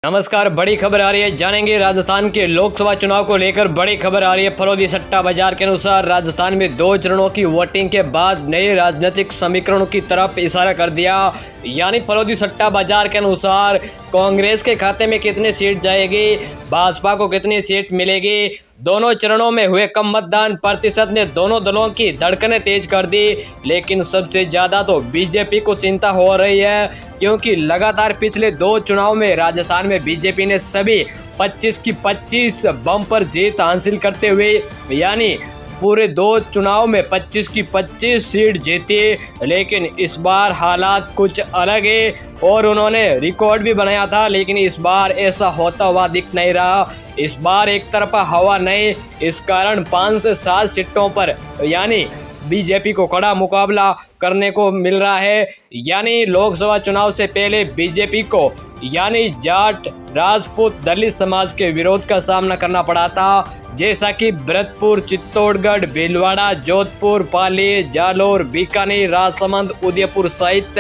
नमस्कार। बड़ी खबर आ रही है, जानेंगे राजस्थान के लोकसभा चुनाव को लेकर बड़ी खबर आ रही है। फरोदी सट्टा बाजार के अनुसार राजस्थान में 2 चरणों की वोटिंग के बाद नए राजनीतिक समीकरणों की तरफ इशारा कर दिया। यानी फरोदी सट्टा बाजार के अनुसार कांग्रेस के खाते में कितनी सीट जाएगी, भाजपा को कितनी सीट मिलेगी। दोनों चरणों में हुए कम मतदान प्रतिशत ने दोनों दलों की धड़कनें तेज कर दी, लेकिन सबसे ज्यादा तो बीजेपी को चिंता हो रही है, क्योंकि लगातार पिछले 2 चुनाव में राजस्थान में बीजेपी ने सभी 25 की 25 बम्पर जीत हासिल करते हुए यानी पूरे 2 चुनाव में 25 की 25 सीट जीती। लेकिन इस बार हालात कुछ अलग है और उन्होंने रिकॉर्ड भी बनाया था, लेकिन इस बार ऐसा होता हुआ दिख नहीं रहा। इस बार एक तरफा हवा नहीं, इस कारण 5 से 7 सीटों पर यानी बीजेपी को कड़ा मुकाबला करने को मिल रहा है। यानी लोकसभा चुनाव से पहले बीजेपी को यानी जाट, राजपूत, दलित समाज के विरोध का सामना करना पड़ा था, जैसा कि भरतपुर, चित्तौड़गढ़, भीलवाड़ा, जोधपुर, पाली, जालोर, बीकानेर, राजसमंद, उदयपुर सहित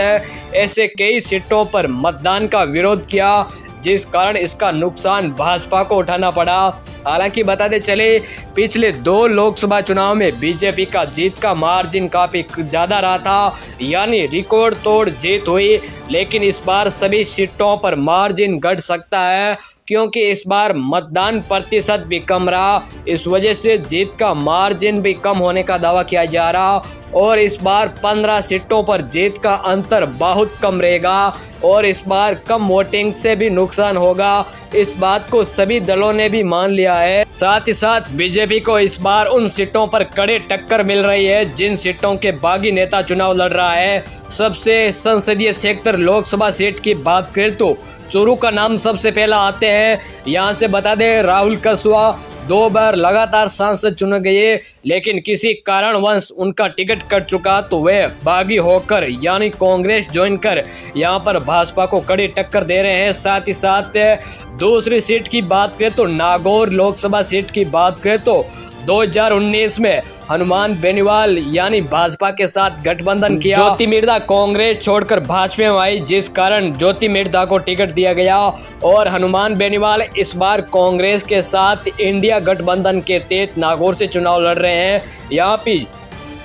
ऐसे कई सीटों पर मतदान का विरोध किया, जिस कारण इसका नुकसान भाजपा को उठाना पड़ा। हालांकि बताते चले, पिछले 2 लोकसभा चुनाव में बीजेपी का जीत का मार्जिन काफी ज्यादा रहा था, यानी रिकॉर्ड तोड़ जीत हुई। लेकिन इस बार सभी सीटों पर मार्जिन घट सकता है, क्योंकि इस बार मतदान प्रतिशत भी कम रहा। इस वजह से जीत का मार्जिन भी कम होने का दावा किया जा रहा और इस बार 15 सीटों पर जीत का अंतर बहुत कम रहेगा और इस बार कम वोटिंग से भी नुकसान होगा। इस बात को सभी दलों ने भी मान लिया है। साथ ही साथ बीजेपी को इस बार उन सीटों पर कड़े टक्कर मिल रही है जिन सीटों के बागी नेता चुनाव लड़ रहा है। सबसे संसदीय क्षेत्र लोकसभा सीट की बात करें तो चूरू का नाम सबसे पहला आते हैं। यहाँ से बता दें, राहुल कसवा 2 बार लगातार सांसद चुने गए, लेकिन किसी कारणवश उनका टिकट कट चुका तो वे बागी होकर यानी कांग्रेस ज्वाइन कर यहाँ पर भाजपा को कड़ी टक्कर दे रहे हैं। साथ ही साथ दूसरी सीट की बात करें तो नागौर लोकसभा सीट की बात करें तो 2019 में हनुमान बेनीवाल यानी भाजपा के साथ गठबंधन किया। ज्योति मिर्धा कांग्रेस छोड़कर भाजपा में आई, जिस कारण ज्योति मिर्धा को टिकट दिया गया और हनुमान बेनीवाल इस बार कांग्रेस के साथ इंडिया गठबंधन के तहत नागौर से चुनाव लड़ रहे हैं।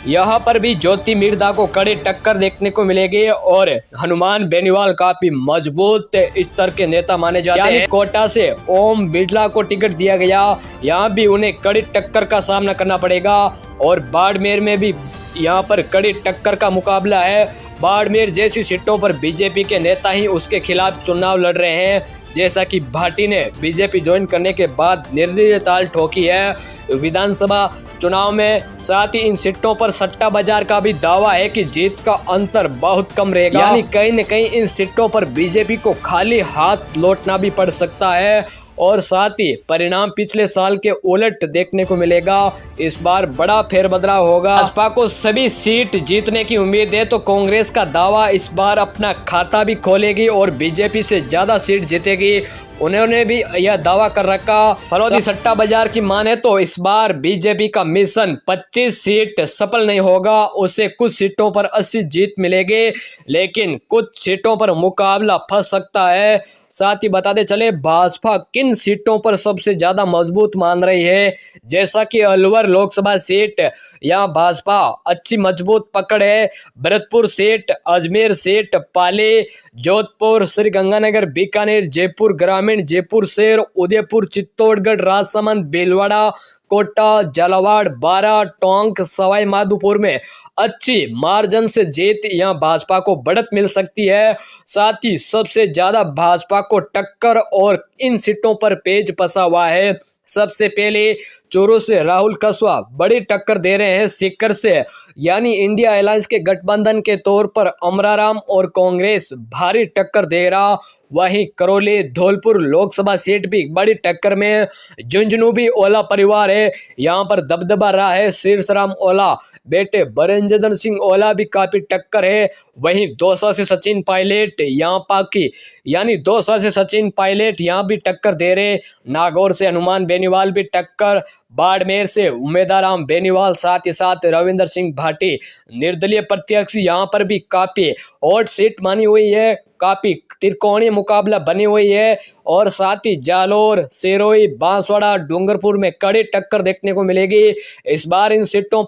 यहाँ पर भी ज्योति मिर्धा को कड़ी टक्कर देखने को मिलेगी और हनुमान बेनीवाल काफी मजबूत स्तर के नेता माने जाते हैं। कोटा से ओम बिरला को टिकट दिया गया, यहाँ भी उन्हें कड़ी टक्कर का सामना करना पड़ेगा और बाड़मेर में भी यहाँ पर कड़ी टक्कर का मुकाबला है। बाड़मेर जैसी सीटों पर बीजेपी के नेता ही उसके खिलाफ चुनाव लड़ रहे हैं, जैसा कि भाटी ने बीजेपी ज्वाइन करने के बाद निर्दलीय ताल ठोकी है विधानसभा चुनाव में। साथ ही इन सीटों पर सट्टा बाजार का भी दावा है कि जीत का अंतर बहुत कम रहेगा, यानी कहीं न कहीं इन सीटों पर बीजेपी को खाली हाथ लौटना भी पड़ सकता है और साथ ही परिणाम पिछले साल के उलट देखने को मिलेगा। इस बार बड़ा फेरबदलाव होगा। भाजपा को सभी सीट जीतने की उम्मीद है, तो कांग्रेस का दावा इस बार अपना खाता भी खोलेगी और बीजेपी से ज्यादा सीट जीतेगी। उन्होंने भी यह दावा कर रखा। फरोदी सट्टा बाजार की माने तो इस बार बीजेपी का मिशन 25 सीट सफल नहीं होगा, उससे कुछ सीटों पर 80 जीत मिलेगी, लेकिन कुछ सीटों पर मुकाबला फंस सकता है। साथ ही बताते चले, भाजपा किन सीटों पर सबसे ज्यादा मजबूत मान रही है, जैसा कि अलवर लोकसभा सीट, यहाँ भाजपा अच्छी मजबूत पकड़ है। भरतपुर सीट, अजमेर सीट, पाली, जोधपुर, श्रीगंगानगर, बीकानेर, जयपुर ग्रामीण, जयपुर शहर, उदयपुर, चित्तौड़गढ़, राजसमंद, भीलवाड़ा, कोटा, झालावाड़, बारा, टोंक, सवाई माधोपुर में अच्छी मार्जिन से जीत यहाँ भाजपा को बढ़त मिल सकती है। साथ ही सबसे ज्यादा भाजपा को टक्कर और इन सीटों पर पेच फंसा हुआ है। सबसे पहले चूरू से राहुल कसवा बड़ी टक्कर दे रहे हैं सीकर से, यानी इंडिया अलायंस के गठबंधन के तौर पर अमराराम और कांग्रेस भारी टक्कर दे रहा। वहीं करौली, धौलपुर लोकसभा सीट भी बड़ी टक्कर में। झुंझुनू भी ओला परिवार है, यहाँ पर दबदबा रहा है। शीर्षराम ओला बेटे बरेंद्र सिंह ओला भी काफी टक्कर है। वहीं दौसा से सचिन पायलट यहाँ पाकी यानी दौसा से सचिन पायलट यहाँ भी टक्कर दे रहे। नागौर से हनुमान बेनीवाल भी टक्कर। बाड़मेर से उमेदवार राम बेनीवाल, साथ ही साथ रविंदर सिंह भाटी निर्दलीय प्रत्याशी यहाँ पर भी काफी हॉट सीट मानी हुई है, काफी त्रिकोणीय मुकाबला बनी हुई है। और साथ ही जालोर, सिरोही, बांसवाड़ा, डूंगरपुर में कड़ी टक्कर देखने को मिलेगी। इस बार इन सीटों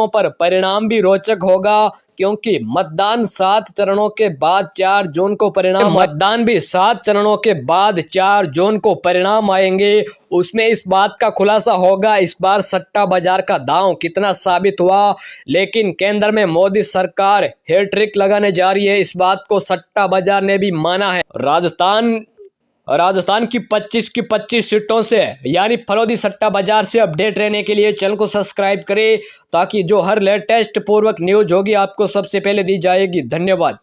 पर परिणाम भी रोचक होगा, क्योंकि मतदान 7 चरणों के बाद 4 जून को परिणाम आएंगे। उसमें इस बात का खुलासा होगा इस बार सट्टा बाजार का दांव कितना साबित हुआ। लेकिन केंद्र में मोदी सरकार हैट्रिक लगाने जा रही है, इस बात को सट्टा बाजार ने भी माना है। राजस्थान की 25 की 25 सीटों से यानी फरोदी सट्टा बाजार से अपडेट रहने के लिए चैनल को सब्सक्राइब करें, ताकि जो हर लेटेस्ट पूर्वक न्यूज होगी आपको सबसे पहले दी जाएगी। धन्यवाद।